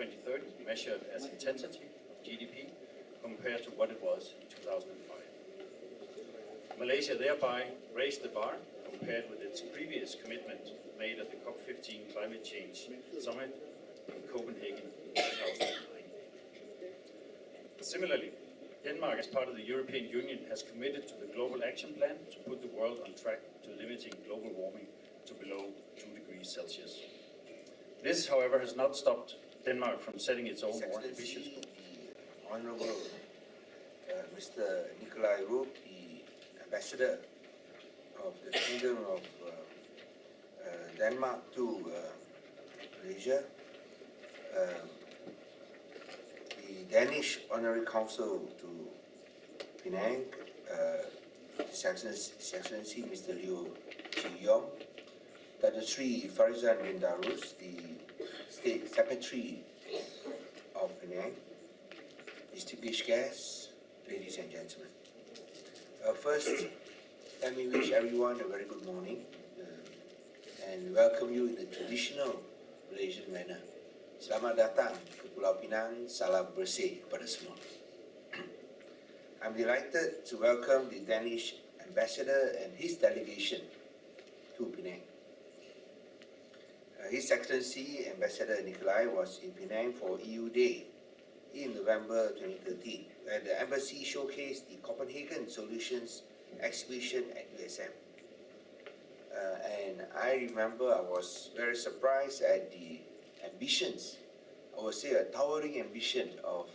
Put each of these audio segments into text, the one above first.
2030 measured as intensity of GDP compared to what it was in 2005. Malaysia thereby raised the bar compared with its previous commitment made at the COP15 climate change summit in Copenhagen in 2009. Similarly, Denmark, as part of the European Union, has committed to the Global Action Plan to put the world on track to limiting global warming to below 2 degrees Celsius. This, however, has not stopped Denmark from setting its own more ambitious goals. Honorable Mr. Nikolai Rup, the Ambassador of the Kingdom of Denmark to Malaysia, the Danish Honorary Consul to Penang, His Excellency Mr. Liu Chi-yong, Dr. Sri Farizan bin Darus, the State Secretary of Penang, distinguished guests, ladies and gentlemen. First, let me wish everyone a very good morning and welcome you in the traditional Malaysian manner. Selamat datang ke Pulau Pinang, salam bersih kepada semua. I'm delighted to welcome the Danish Ambassador and his delegation to Penang. His Excellency Ambassador Nikolai was in Penang for EU Day in November 2013, where the embassy showcased the Copenhagen Solutions exhibition at USM. And I remember I was very surprised at the ambitions, I would say a towering ambition of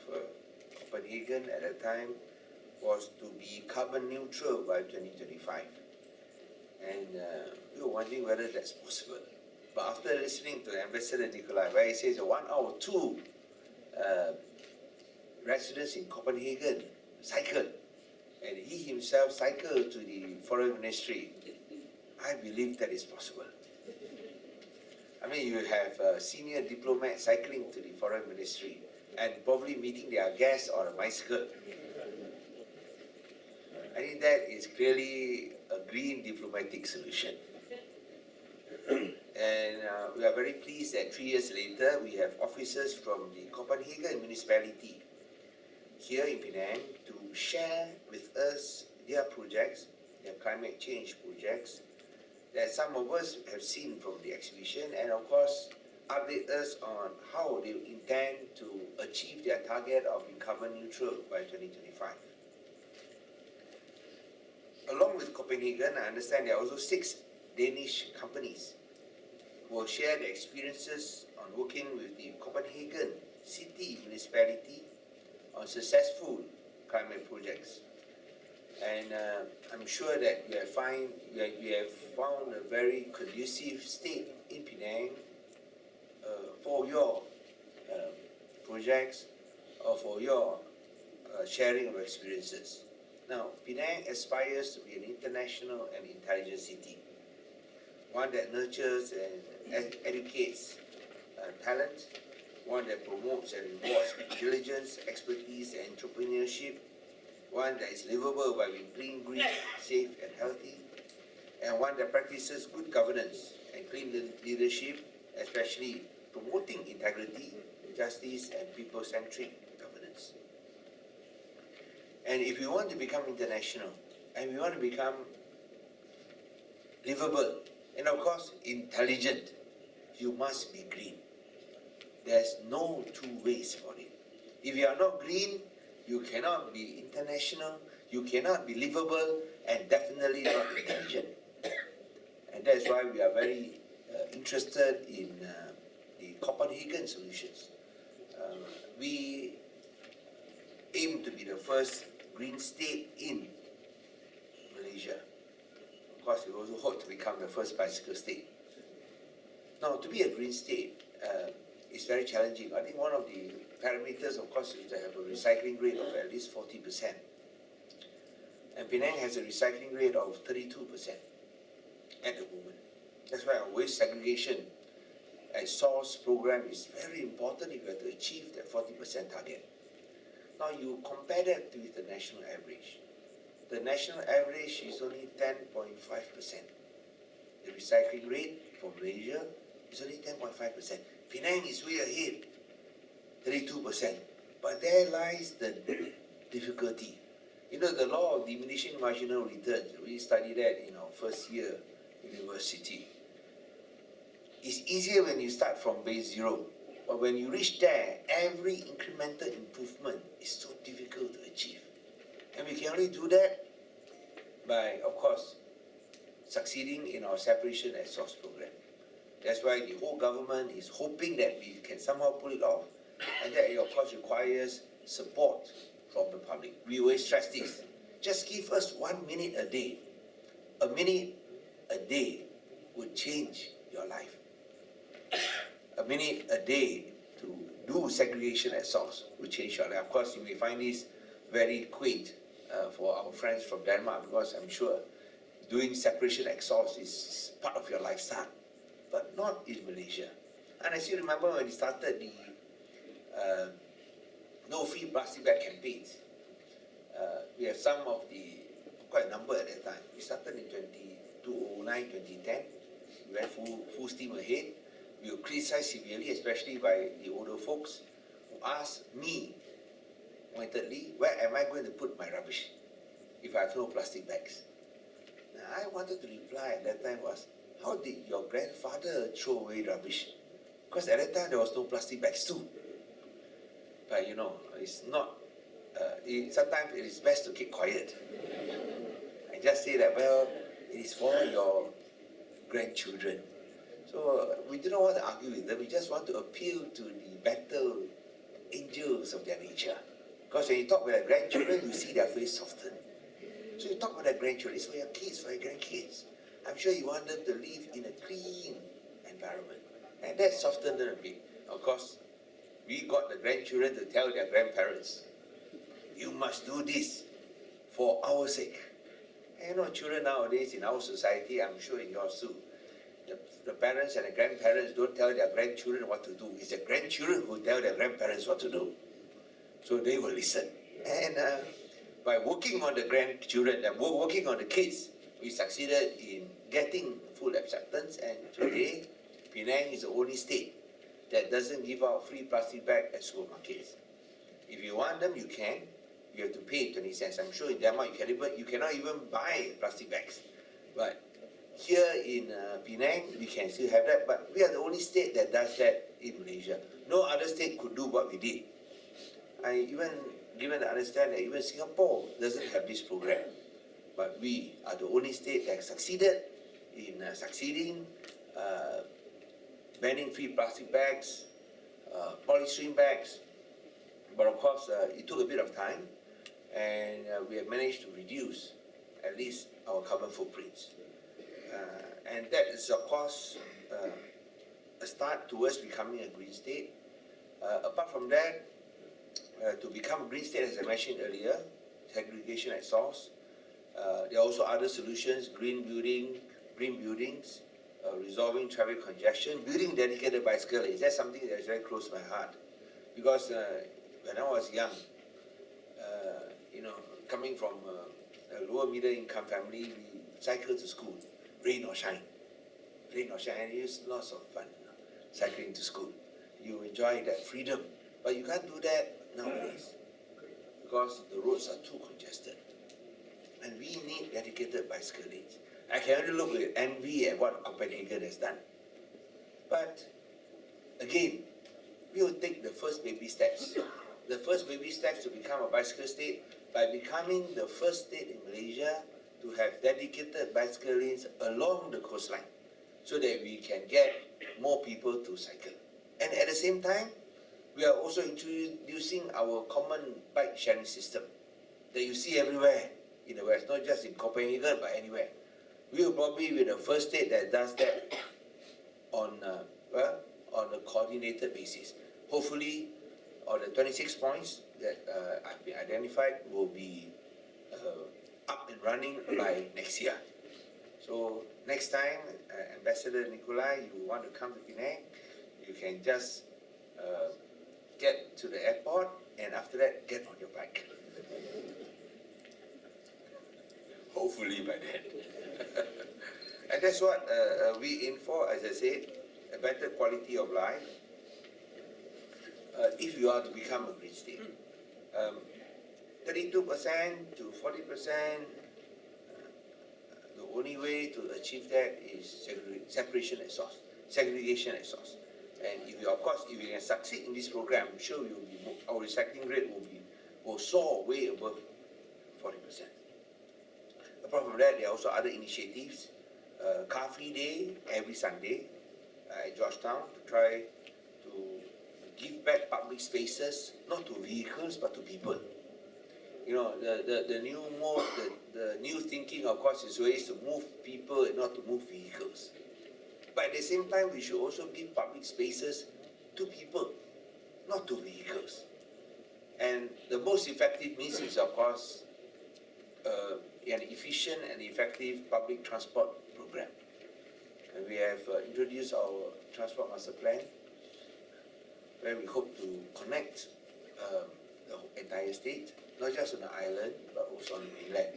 Copenhagen at that time was to be carbon neutral by 2025. And we were wondering whether that's possible. But after listening to Ambassador Nikolai, where he says 1 out of 2 residents in Copenhagen cycle, and he himself cycled to the Foreign Ministry, I believe that is possible. I mean, you have a senior diplomat cycling to the Foreign Ministry and probably meeting their guests on a bicycle. I think that is clearly a green diplomatic solution. And we are very pleased that 3 years later, we have officers from the Copenhagen municipality here in Penang to share with us their projects, their climate change projects, that some of us have seen from the exhibition, and of course, update us on how they intend to achieve their target of being carbon neutral by 2025. Along with Copenhagen, I understand there are also 6 Danish companies who will share their experiences on working with the Copenhagen city municipality on successful climate projects. And I'm sure that you have found a very conducive state in Penang for your projects or for your sharing of experiences. Now, Penang aspires to be an international and intelligent city, one that nurtures and educates talent, one that promotes and rewards diligence, expertise, and entrepreneurship, one that is livable by being clean, green, safe, and healthy, and one that practices good governance and clean leadership, especially promoting integrity, justice, and people-centric governance. And if we want to become international, and we want to become livable, and of course intelligent, you must be green. There's no 2 ways for it. If you are not green, you cannot be international, you cannot be livable, and definitely not intelligent. And that's why we are very interested in the Copenhagen solutions. We aim to be the first green state in Malaysia. Of course, we also hope to become the first bicycle state. Now, to be a green state is very challenging. I think one of the parameters, of course, is to have a recycling rate of at least 40%. And Penang has a recycling rate of 32% at the moment. That's why our waste segregation at source program is very important if we are to achieve that 40% target. Now you compare that with the national average. The national average is only 10.5%. The recycling rate for Malaysia is only 10.5%. Penang is way ahead. 32%. But there lies the difficulty. You know, the law of diminishing marginal returns, we studied that in our first year university. It's easier when you start from base zero. But when you reach there, every incremental improvement is so difficult to achieve. And we can only do that by, of course, succeeding in our separation at source program. That's why the whole government is hoping that we can somehow pull it off, and that, of course, requires support from the public. We always stress this. Just give us 1 minute a day. A minute a day would change your life. A minute a day to do segregation at source would change your life. Of course, you may find this very quaint for our friends from Denmark, because I'm sure doing separation at source is part of your lifestyle, but not in Malaysia. And I still remember when we started the no free plastic bag campaigns. We have some of the, quite a number at that time. We started in 2009, 2010. We went full steam ahead. We were criticized severely, especially by the older folks, who asked me pointedly, where am I going to put my rubbish if I have no plastic bags? Now, I wanted to reply at that time was, how did your grandfather throw away rubbish? Because at that time there was no plastic bags too. But you know, it's not, sometimes it is best to keep quiet. And just say that, well, it is for your grandchildren. So we do not want to argue with them, we just want to appeal to the better angels of their nature. Because when you talk with their grandchildren, you see their face soften. So you talk with their grandchildren, it's for your kids, for your grandkids. I'm sure you want them to live in a clean environment. And that softened them a bit. Of course, we got the grandchildren to tell their grandparents, you must do this for our sake. And you know, children nowadays in our society, I'm sure in yours too, the parents and the grandparents don't tell their grandchildren what to do. It's the grandchildren who tell their grandparents what to do. So they will listen. And by working on the grandchildren and working on the kids, we succeeded in getting full acceptance. And today, Penang is the only state that doesn't give out free plastic bags at supermarkets. If you want them, you can. You have to pay 20 cents. I'm sure in Denmark you cannot even buy plastic bags. But here in Penang, we can still have that. But we are the only state that does that in Malaysia. No other state could do what we did. I even given to understand that even Singapore doesn't have this program. But we are the only state that succeeded in banning free plastic bags, polystyrene bags. But of course, it took a bit of time, and we have managed to reduce at least our carbon footprints. And that is, of course, a start towards becoming a green state. Apart from that, to become a green state, as I mentioned earlier, segregation at source. There are also other solutions: green buildings, resolving traffic congestion, building dedicated bicycle lanes. That's something that is very close to my heart, because when I was young, you know, coming from a lower middle income family, we cycled to school, rain or shine, and it was lots of fun, cycling to school. You enjoy that freedom, but you can't do that nowadays because the roads are too congested, and we need dedicated bicycle lanes. I can only look with envy at what Copenhagen has done. But again, we will take the first baby steps. The first baby steps to become a bicycle state by becoming the first state in Malaysia to have dedicated bicycle lanes along the coastline, so that we can get more people to cycle. And at the same time, we are also introducing our common bike sharing system that you see everywhere in the West, not just in Copenhagen, but anywhere. We will probably be the first state that does that on a coordinated basis. Hopefully, all the 26 points that have been identified will be up and running by next year. So next time, Ambassador Nikolai, you want to come to Penang, you can just get to the airport, and after that, get on your bike. Hopefully by then. And that's what we aim for, as I said, a better quality of life, if you are to become a green state. 32% to 40%, the only way to achieve that is separation at source, segregation at source. And if you, of course, if you can succeed in this program, I'm sure our recycling rate will soar way above 40%. Apart from that, there are also other initiatives. Car-free day every Sunday at Georgetown to try to give back public spaces, not to vehicles, but to people. You know, the new mode, the new thinking, of course, is ways to move people and not to move vehicles. But at the same time, we should also give public spaces to people, not to vehicles. And the most effective means is, of course, an efficient and effective public transport program. And we have introduced our transport master plan, where we hope to connect the entire state, not just on the island, but also on the mainland.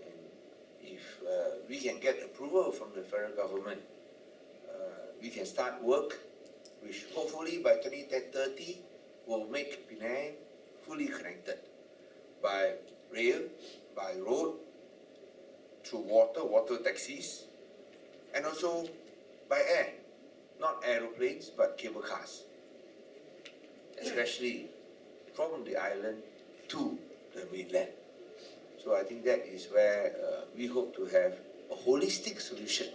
And if we can get approval from the federal government, we can start work, which hopefully by 2030 will make Penang fully connected by rail, by road, through water taxis, and also by air, not aeroplanes, but cable cars, especially from the island to the mainland. So I think that is where we hope to have a holistic solution,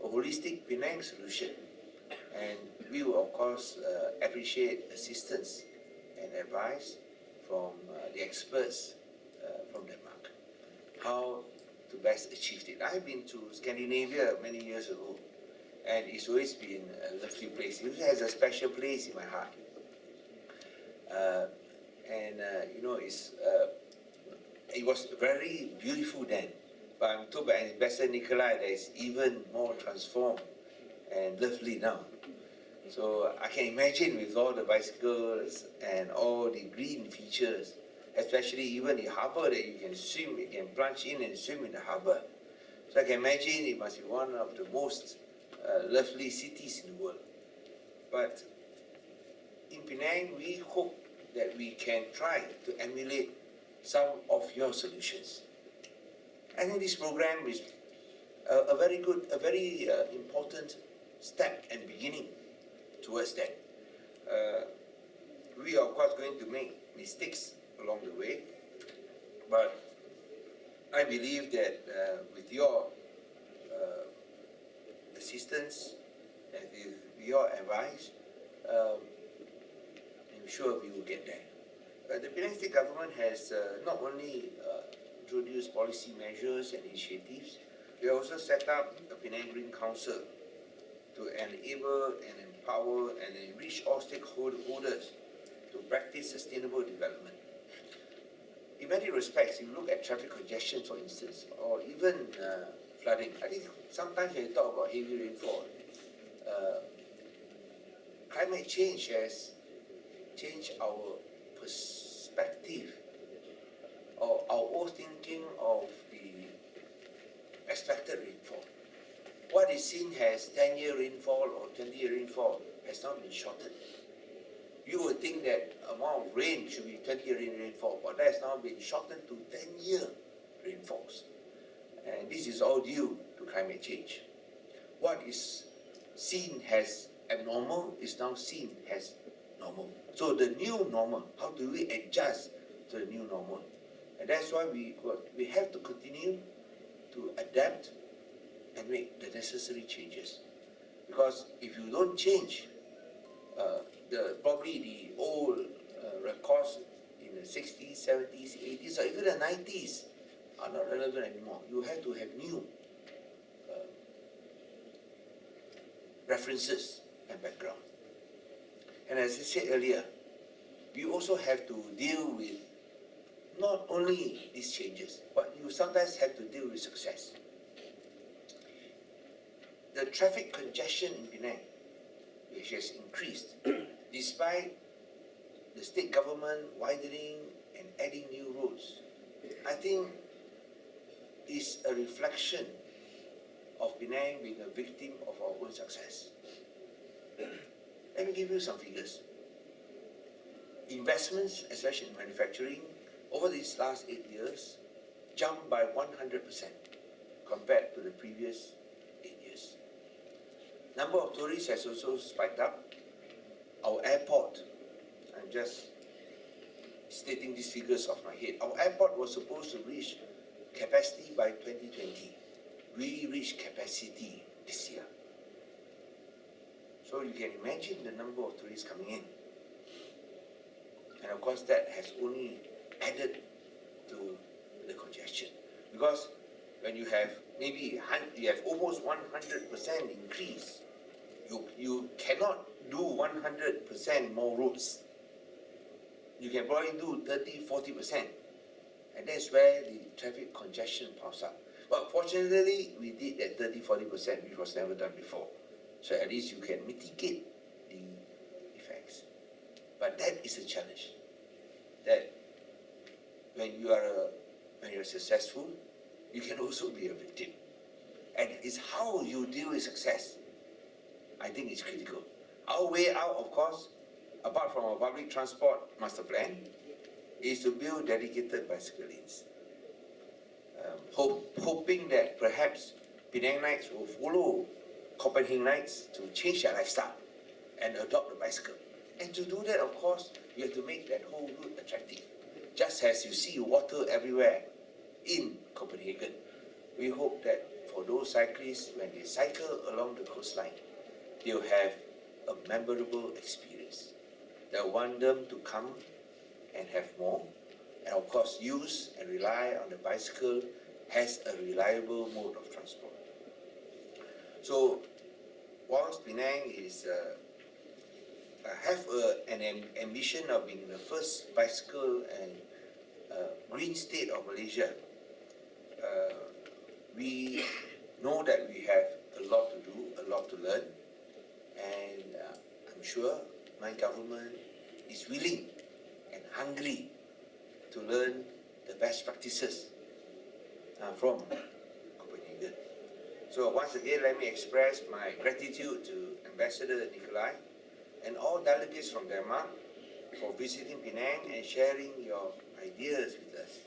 a holistic Penang solution. And we will, of course, appreciate assistance and advice from the experts from Denmark, how to best achieve it. I've been to Scandinavia many years ago, and it's always been a lovely place. It has a special place in my heart. You know, it was very beautiful then, but I'm told by Ambassador Nikolai that it's even more transformed and lovely now. So I can imagine with all the bicycles and all the green features, especially even the harbour that you can swim, you can plunge in and swim in the harbour. So I can imagine it must be one of the most lovely cities in the world. But in Penang, we hope that we can try to emulate some of your solutions. I think this program is a very good, a very important step and beginning towards that. We are of course going to make mistakes along the way, but I believe that with your assistance and with your advice, I'm sure we will get there. The Penang State Government has not only introduced policy measures and initiatives, we also set up a Penang Green Council to enable and empower and enrich all stakeholders to practice sustainable development. In many respects, if you look at traffic congestion, for instance, or even flooding, I think sometimes when you talk about heavy rainfall, climate change has changed our perspective or our old thinking of the expected rainfall. What is seen as 10-year rainfall or 20-year rainfall has now been shortened. You would think that amount of rain should be 20-year rainfall, but that has now been shortened to 10-year rainfalls. And this is all due to climate change. What is seen as abnormal is now seen as normal. So the new normal, how do we adjust to the new normal? And that's why we have to continue to adapt and make the necessary changes. Because if you don't change, probably the old records in the 60s, 70s, 80s, or even the 90s are not relevant anymore. You have to have new references and background. And as I said earlier, we also have to deal with not only these changes, but you sometimes have to deal with success. The traffic congestion in Penang, which has increased, despite the state government widening and adding new roads, I think is a reflection of Penang being a victim of our own success. Let me give you some figures. investments, especially in manufacturing, over these last 8 years, jumped by 100% compared to the previous 8 years. Number of tourists has also spiked up. Our airport, I'm just stating these figures off my head. Our airport was supposed to reach capacity by 2020. We reached capacity this year. So you can imagine the number of tourists coming in. And of course that has only added to the congestion. Because when you have almost 100% increase, you cannot do 100% more routes. You can probably do 30-40%. And that's where the traffic congestion pops up. But fortunately, we did that 30-40%, which was never done before. So at least you can mitigate the effects. But that is a challenge. That when you're successful, you can also be a victim. And it's how you deal with success, I think is critical. Our way out, of course, apart from our public transport master plan, is to build dedicated bicycle lanes. Hoping that perhaps Penangites will follow Copenhagenites to change their lifestyle and adopt the bicycle. And to do that, of course, you have to make that whole route attractive. Just as you see water everywhere in Copenhagen, we hope that for those cyclists, when they cycle along the coastline, they'll have a memorable experience. They'll want them to come and have more, and of course use and rely on the bicycle as a reliable mode of transport. So, whilst Penang is have an ambition of being the first bicycle and green state of Malaysia, we know that we have a lot to do, a lot to learn, and I'm sure my government is willing and hungry to learn the best practices from Copenhagen. So once again, let me express my gratitude to Ambassador Nikolai and all delegates from Denmark for visiting Penang and sharing your ideas with us.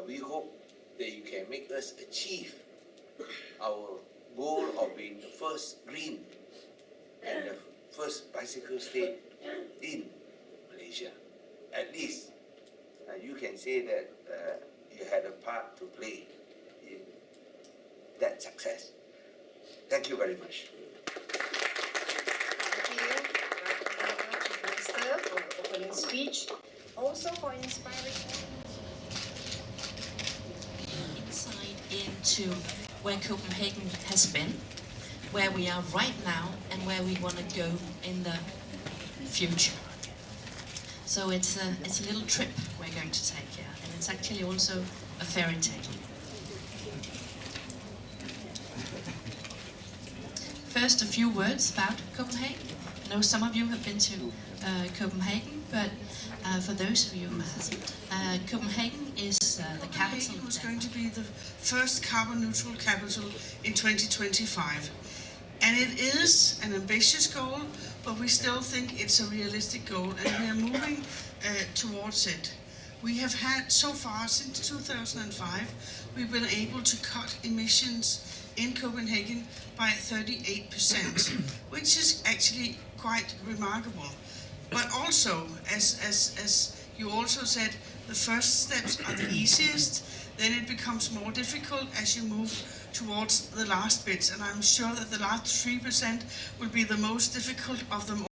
We hope that you can make us achieve our goal of being the first green and the first bicycle state in Malaysia. At least you can say that you had a part to play in that success. Thank you very much. Thank you very much, Minister, for the opening speech. Also for inspiring insight into where Copenhagen has been, where we are right now, and where we want to go in the future. So it's a little trip we're going to take here, and it's actually also a fairy tale. First, a few words about Copenhagen. I know some of you have been to Copenhagen, but for those of you who hasn't, Copenhagen is the capital. Copenhagen was going to be the first carbon neutral capital in 2025. And it is an ambitious goal, but we still think it's a realistic goal, and we are moving towards it. We have had, so far, since 2005, we've been able to cut emissions in Copenhagen by 38%, which is actually quite remarkable. But also, as you also said, the first steps are the easiest, then it becomes more difficult as you move towards the last bits, and I'm sure that the last 3% will be the most difficult of them all.